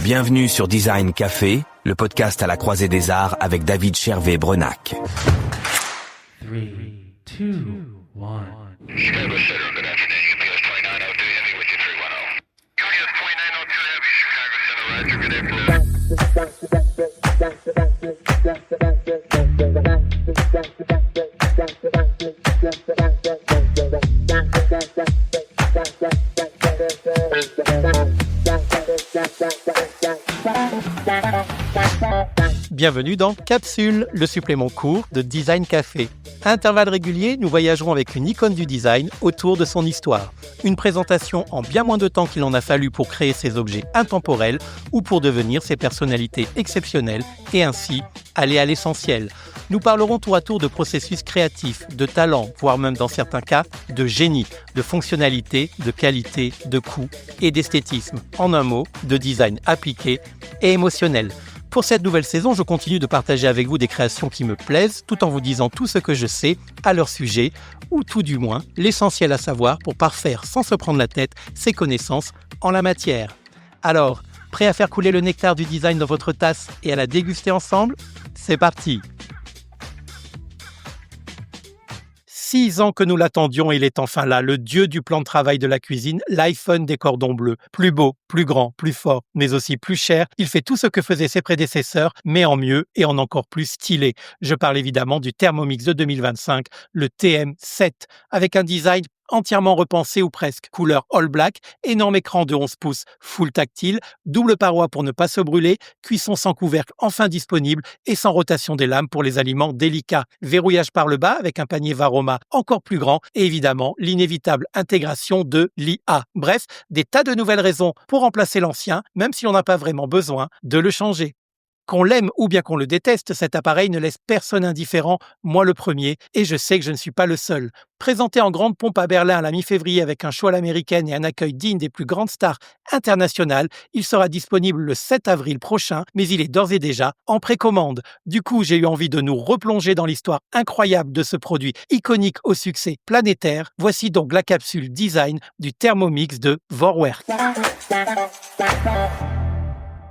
Bienvenue sur Design Café, le podcast à la croisée des arts avec David Chervé-Brenac. 3, 2, 1. Chicago Center, good afternoon. UPS 2902 Heavy with you 310. UPS 2902 Heavy, Chicago Center, Roger, good afternoon. Bienvenue dans Capsule, le supplément court de Design Café. À intervalles réguliers, nous voyagerons avec une icône du design autour de son histoire. Une présentation en bien moins de temps qu'il en a fallu pour créer ces objets intemporels ou pour devenir ces personnalités exceptionnelles et ainsi aller à l'essentiel. Nous parlerons tour à tour de processus créatifs, de talent, voire même dans certains cas, de génie, de fonctionnalité, de qualité, de coût et d'esthétisme. En un mot, de design appliqué et émotionnel. Pour cette nouvelle saison, je continue de partager avec vous des créations qui me plaisent, tout en vous disant tout ce que je sais à leur sujet, ou tout du moins l'essentiel à savoir pour parfaire sans se prendre la tête ses connaissances en la matière. Alors, prêt à faire couler le nectar du design dans votre tasse et à la déguster ensemble ? C'est parti ! 6 ans que nous l'attendions, il est enfin là, le dieu du plan de travail de la cuisine, l'iPhone des cordons bleus. Plus beau, plus grand, plus fort, mais aussi plus cher. Il fait tout ce que faisaient ses prédécesseurs, mais en mieux et en encore plus stylé. Je parle évidemment du Thermomix de 2025, le TM7, avec un design entièrement repensé ou presque. Couleur all black, énorme écran de 11 pouces full tactile, double paroi pour ne pas se brûler, cuisson sans couvercle enfin disponible et sans rotation des lames pour les aliments délicats. Verrouillage par le bas avec un panier Varoma encore plus grand et évidemment l'inévitable intégration de l'IA. Bref, des tas de nouvelles raisons pour remplacer l'ancien, même si on n'a pas vraiment besoin de le changer. Qu'on l'aime ou bien qu'on le déteste, cet appareil ne laisse personne indifférent, moi le premier, et je sais que je ne suis pas le seul. Présenté en grande pompe à Berlin à la mi-février avec un show à l'américaine et un accueil digne des plus grandes stars internationales, il sera disponible le 7 avril prochain, mais il est d'ores et déjà en précommande. Du coup, j'ai eu envie de nous replonger dans l'histoire incroyable de ce produit iconique au succès planétaire. Voici donc la capsule design du Thermomix de Vorwerk.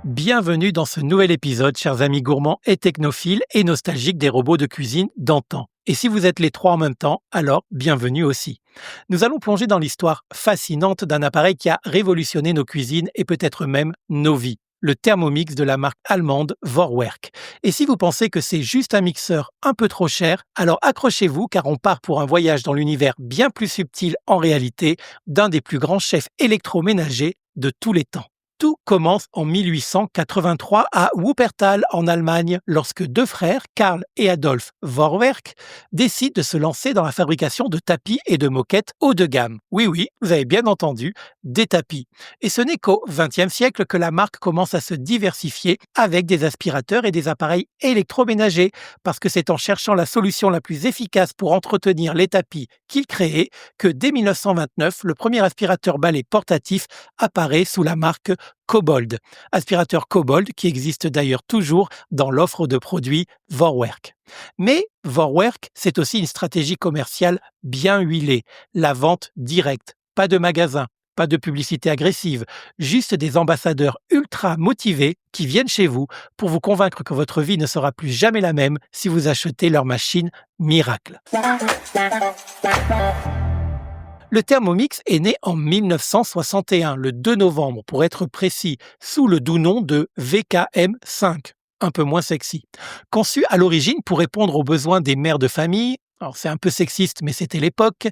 Bienvenue dans ce nouvel épisode, chers amis gourmands et technophiles et nostalgiques des robots de cuisine d'antan. Et si vous êtes les trois en même temps, alors bienvenue aussi. Nous allons plonger dans l'histoire fascinante d'un appareil qui a révolutionné nos cuisines et peut-être même nos vies. Le Thermomix de la marque allemande Vorwerk. Et si vous pensez que c'est juste un mixeur un peu trop cher, alors accrochez-vous car on part pour un voyage dans l'univers bien plus subtil en réalité d'un des plus grands chefs électroménagers de tous les temps. Tout commence en 1883 à Wuppertal en Allemagne lorsque deux frères, Karl et Adolf Vorwerk, décident de se lancer dans la fabrication de tapis et de moquettes haut de gamme. Oui, vous avez bien entendu, des tapis. Et ce n'est qu'au XXe siècle que la marque commence à se diversifier avec des aspirateurs et des appareils électroménagers, parce que c'est en cherchant la solution la plus efficace pour entretenir les tapis qu'ils créaient que dès 1929, le premier aspirateur balai portatif apparaît sous la marque Kobold, aspirateur Kobold qui existe d'ailleurs toujours dans l'offre de produits Vorwerk. Mais Vorwerk, c'est aussi une stratégie commerciale bien huilée, la vente directe, pas de magasin, pas de publicité agressive, juste des ambassadeurs ultra motivés qui viennent chez vous pour vous convaincre que votre vie ne sera plus jamais la même si vous achetez leur machine miracle. Le Thermomix est né en 1961, le 2 novembre pour être précis, sous le doux nom de VKM5, un peu moins sexy. Conçu à l'origine pour répondre aux besoins des mères de famille, alors c'est un peu sexiste mais c'était l'époque,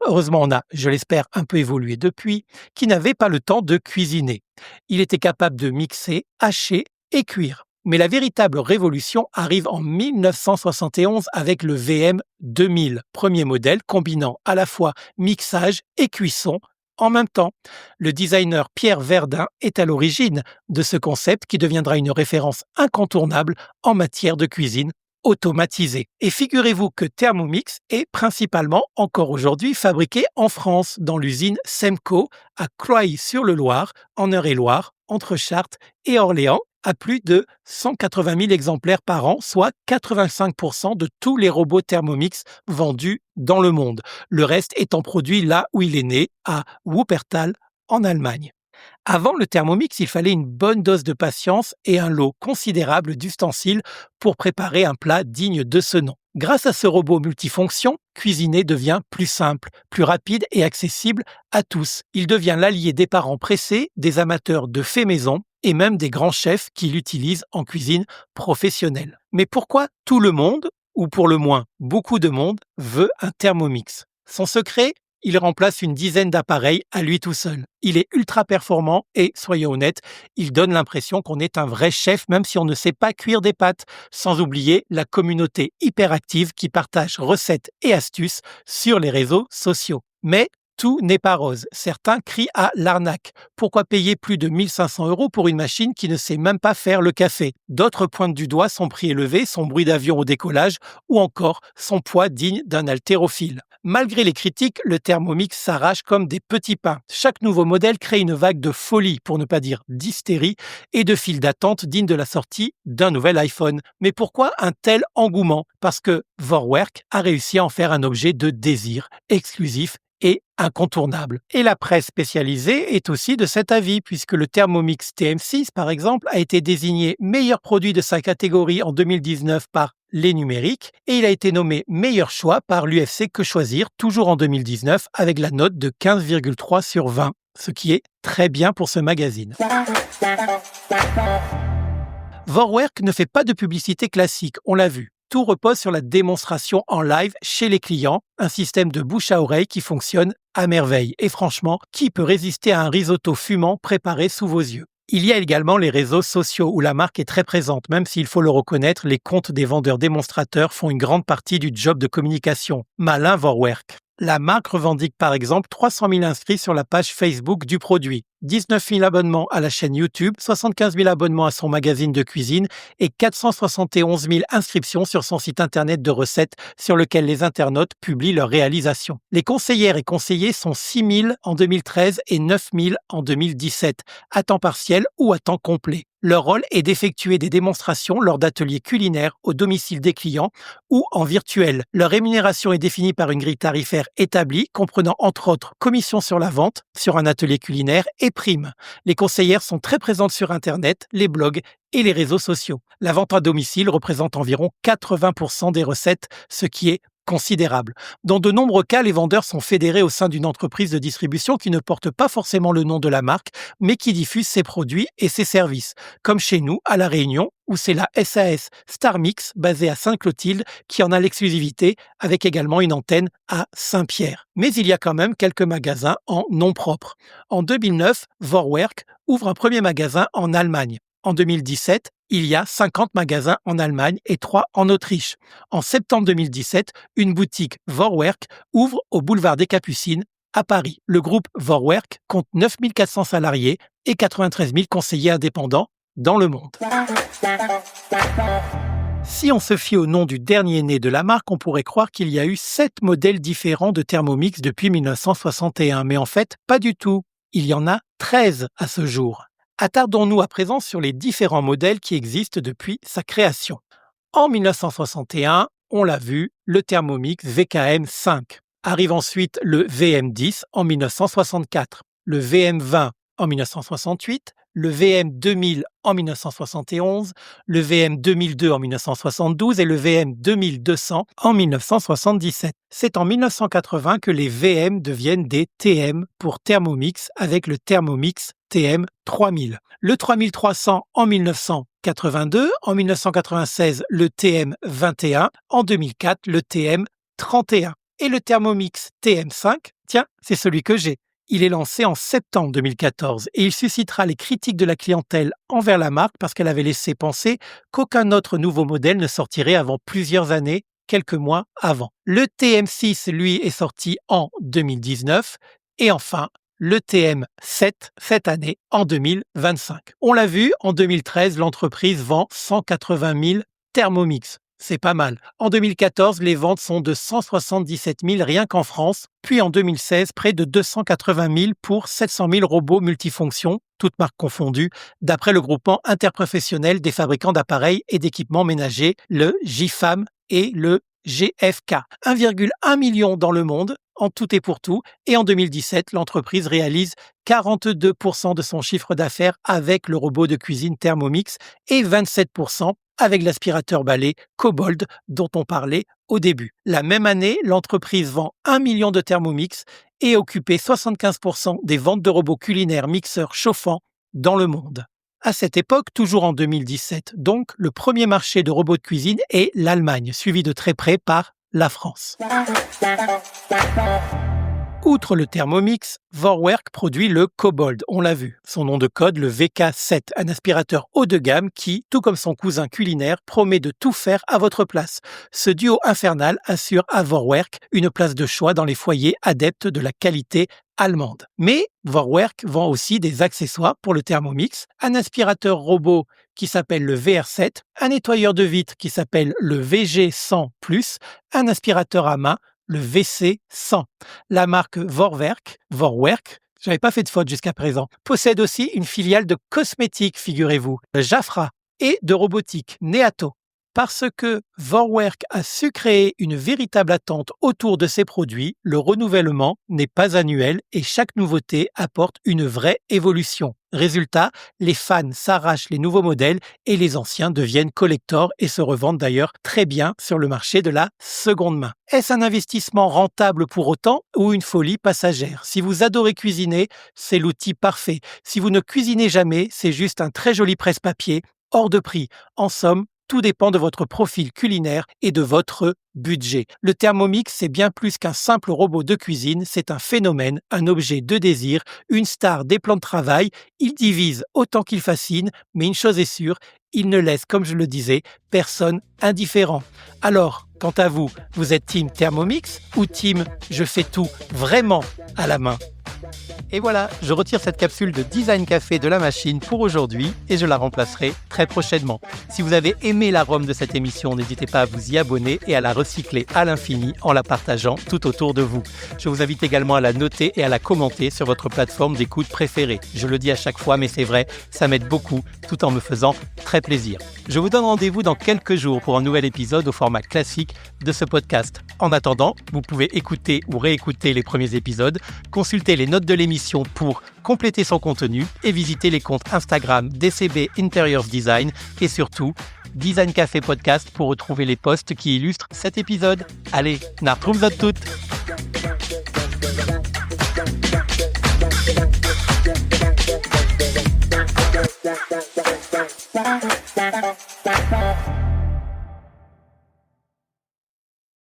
heureusement on a, je l'espère, un peu évolué depuis, qui n'avaient pas le temps de cuisiner. Il était capable de mixer, hacher et cuire. Mais la véritable révolution arrive en 1971 avec le VM2000, premier modèle combinant à la fois mixage et cuisson en même temps. Le designer Pierre Verdun est à l'origine de ce concept qui deviendra une référence incontournable en matière de cuisine automatisée. Et figurez-vous que Thermomix est principalement encore aujourd'hui fabriqué en France dans l'usine Semco à Croÿ-sur-le-Loir, en Eure-et-Loir, entre Chartres et Orléans, à plus de 180 000 exemplaires par an, soit 85% de tous les robots Thermomix vendus dans le monde. Le reste étant produit là où il est né, à Wuppertal, en Allemagne. Avant le Thermomix, il fallait une bonne dose de patience et un lot considérable d'ustensiles pour préparer un plat digne de ce nom. Grâce à ce robot multifonction, cuisiner devient plus simple, plus rapide et accessible à tous. Il devient l'allié des parents pressés, des amateurs de faits maison et même des grands chefs qui l'utilisent en cuisine professionnelle. Mais pourquoi tout le monde, ou pour le moins beaucoup de monde, veut un Thermomix? Son secret? Il remplace une dizaine d'appareils à lui tout seul. Il est ultra performant et, soyons honnêtes, il donne l'impression qu'on est un vrai chef même si on ne sait pas cuire des pâtes. Sans oublier la communauté hyperactive qui partage recettes et astuces sur les réseaux sociaux. Mais tout n'est pas rose. Certains crient à l'arnaque. Pourquoi payer plus de 1 500 € pour une machine qui ne sait même pas faire le café? D'autres pointent du doigt son prix élevé, son bruit d'avion au décollage ou encore son poids digne d'un haltérophile. Malgré les critiques, le Thermomix s'arrache comme des petits pains. Chaque nouveau modèle crée une vague de folie, pour ne pas dire d'hystérie, et de files d'attente dignes de la sortie d'un nouvel iPhone. Mais pourquoi un tel engouement? Parce que Vorwerk a réussi à en faire un objet de désir, exclusif et incontournable. Et la presse spécialisée est aussi de cet avis, puisque le Thermomix TM6, par exemple, a été désigné meilleur produit de sa catégorie en 2019 par Les Numériques, et il a été nommé meilleur choix par l'UFC Que Choisir, toujours en 2019, avec la note de 15,3 sur 20, ce qui est très bien pour ce magazine. Vorwerk ne fait pas de publicité classique, on l'a vu. Tout repose sur la démonstration en live chez les clients, un système de bouche à oreille qui fonctionne à merveille. Et franchement, qui peut résister à un risotto fumant préparé sous vos yeux? Il y a également les réseaux sociaux où la marque est très présente, même s'il faut le reconnaître, les comptes des vendeurs démonstrateurs font une grande partie du job de communication. Malin Vorwerk. La marque revendique par exemple 300 000 inscrits sur la page Facebook du produit, 19 000 abonnements à la chaîne YouTube, 75 000 abonnements à son magazine de cuisine et 471 000 inscriptions sur son site internet de recettes sur lequel les internautes publient leurs réalisations. Les conseillères et conseillers sont 6 000 en 2013 et 9 000 en 2017, à temps partiel ou à temps complet. Leur rôle est d'effectuer des démonstrations lors d'ateliers culinaires au domicile des clients ou en virtuel. Leur rémunération est définie par une grille tarifaire établie, comprenant entre autres commission sur la vente, sur un atelier culinaire et primes. Les conseillères sont très présentes sur Internet, les blogs et les réseaux sociaux. La vente à domicile représente environ 80% des recettes, ce qui est considérable. Dans de nombreux cas, les vendeurs sont fédérés au sein d'une entreprise de distribution qui ne porte pas forcément le nom de la marque, mais qui diffuse ses produits et ses services, comme chez nous à La Réunion, où c'est la SAS Starmix, basée à Sainte-Clotilde, qui en a l'exclusivité, avec également une antenne à Saint-Pierre. Mais il y a quand même quelques magasins en nom propre. En 2009, Vorwerk ouvre un premier magasin en Allemagne. En 2017, il y a 50 magasins en Allemagne et 3 en Autriche. En septembre 2017, une boutique Vorwerk ouvre au boulevard des Capucines à Paris. Le groupe Vorwerk compte 9 400 salariés et 93 000 conseillers indépendants dans le monde. Si on se fie au nom du dernier né de la marque, on pourrait croire qu'il y a eu 7 modèles différents de Thermomix depuis 1961. Mais en fait, pas du tout. Il y en a 13 à ce jour. Attardons-nous à présent sur les différents modèles qui existent depuis sa création. En 1961, on l'a vu, le Thermomix VKM5. Arrive ensuite le VM10 en 1964, le VM20 en 1968, le VM2000 en 1971, le VM2002 en 1972 et le VM2200 en 1977. C'est en 1980 que les VM deviennent des TM pour Thermomix avec le Thermomix TM3000. Le 3300 en 1982, en 1996 le TM21, en 2004 le TM31. Et le Thermomix TM5, tiens, c'est celui que j'ai. Il est lancé en septembre 2014 et il suscitera les critiques de la clientèle envers la marque parce qu'elle avait laissé penser qu'aucun autre nouveau modèle ne sortirait avant plusieurs années, quelques mois avant. Le TM6, lui, est sorti en 2019 et enfin, le TM7 cette année en 2025. On l'a vu, en 2013, l'entreprise vend 180 000 Thermomix. C'est pas mal. En 2014, les ventes sont de 177 000 rien qu'en France, puis en 2016, près de 280 000 pour 700 000 robots multifonctions, toutes marques confondues, d'après le groupement interprofessionnel des fabricants d'appareils et d'équipements ménagers, le GIFAM et le GFK. 1,1 million dans le monde en tout et pour tout. Et en 2017, l'entreprise réalise 42% de son chiffre d'affaires avec le robot de cuisine Thermomix et 27% avec l'aspirateur balai Cobold dont on parlait au début. La même année, l'entreprise vend 1 million de Thermomix et occupait 75% des ventes de robots culinaires mixeurs chauffants dans le monde. À cette époque, toujours en 2017, donc, le premier marché de robots de cuisine est l'Allemagne, suivi de très près par la France. Outre le Thermomix, Vorwerk produit le Cobold, on l'a vu. Son nom de code, le VK7, un aspirateur haut de gamme qui, tout comme son cousin culinaire, promet de tout faire à votre place. Ce duo infernal assure à Vorwerk une place de choix dans les foyers adeptes de la qualité allemande. Mais Vorwerk vend aussi des accessoires pour le Thermomix, un aspirateur robot qui s'appelle le VR7, un nettoyeur de vitres qui s'appelle le VG100+, un aspirateur à main, le VC100. La marque Vorwerk, j'avais pas fait de faute jusqu'à présent, possède aussi une filiale de cosmétiques, figurez-vous, Jafra, et de robotique, Neato. Parce que Vorwerk a su créer une véritable attente autour de ses produits, le renouvellement n'est pas annuel et chaque nouveauté apporte une vraie évolution. Résultat, les fans s'arrachent les nouveaux modèles et les anciens deviennent collector et se revendent d'ailleurs très bien sur le marché de la seconde main. Est-ce un investissement rentable pour autant ou une folie passagère ? Si vous adorez cuisiner, c'est l'outil parfait. Si vous ne cuisinez jamais, c'est juste un très joli presse-papier, hors de prix. En somme, tout dépend de votre profil culinaire et de votre budget. Le Thermomix, c'est bien plus qu'un simple robot de cuisine, c'est un phénomène, un objet de désir, une star des plans de travail. Il divise autant qu'il fascine, mais une chose est sûre, il ne laisse, comme je le disais, personne indifférent. Alors, quant à vous, vous êtes team Thermomix ou team je fais tout vraiment à la main ? Et voilà, je retire cette capsule de Design Café de la machine pour aujourd'hui et je la remplacerai très prochainement. Si vous avez aimé l'arôme de cette émission, n'hésitez pas à vous y abonner et à la recycler à l'infini en la partageant tout autour de vous. Je vous invite également à la noter et à la commenter sur votre plateforme d'écoute préférée. Je le dis à chaque fois, mais c'est vrai, ça m'aide beaucoup tout en me faisant très plaisir. Je vous donne rendez-vous dans quelques jours pour un nouvel épisode au format classique de ce podcast. En attendant, vous pouvez écouter ou réécouter les premiers épisodes, consulter les notes de l'émission pour compléter son contenu et visiter les comptes Instagram DCB Interiors Design et surtout Design Café Podcast pour retrouver les posts qui illustrent cet épisode. Allez, na retrouve toutes.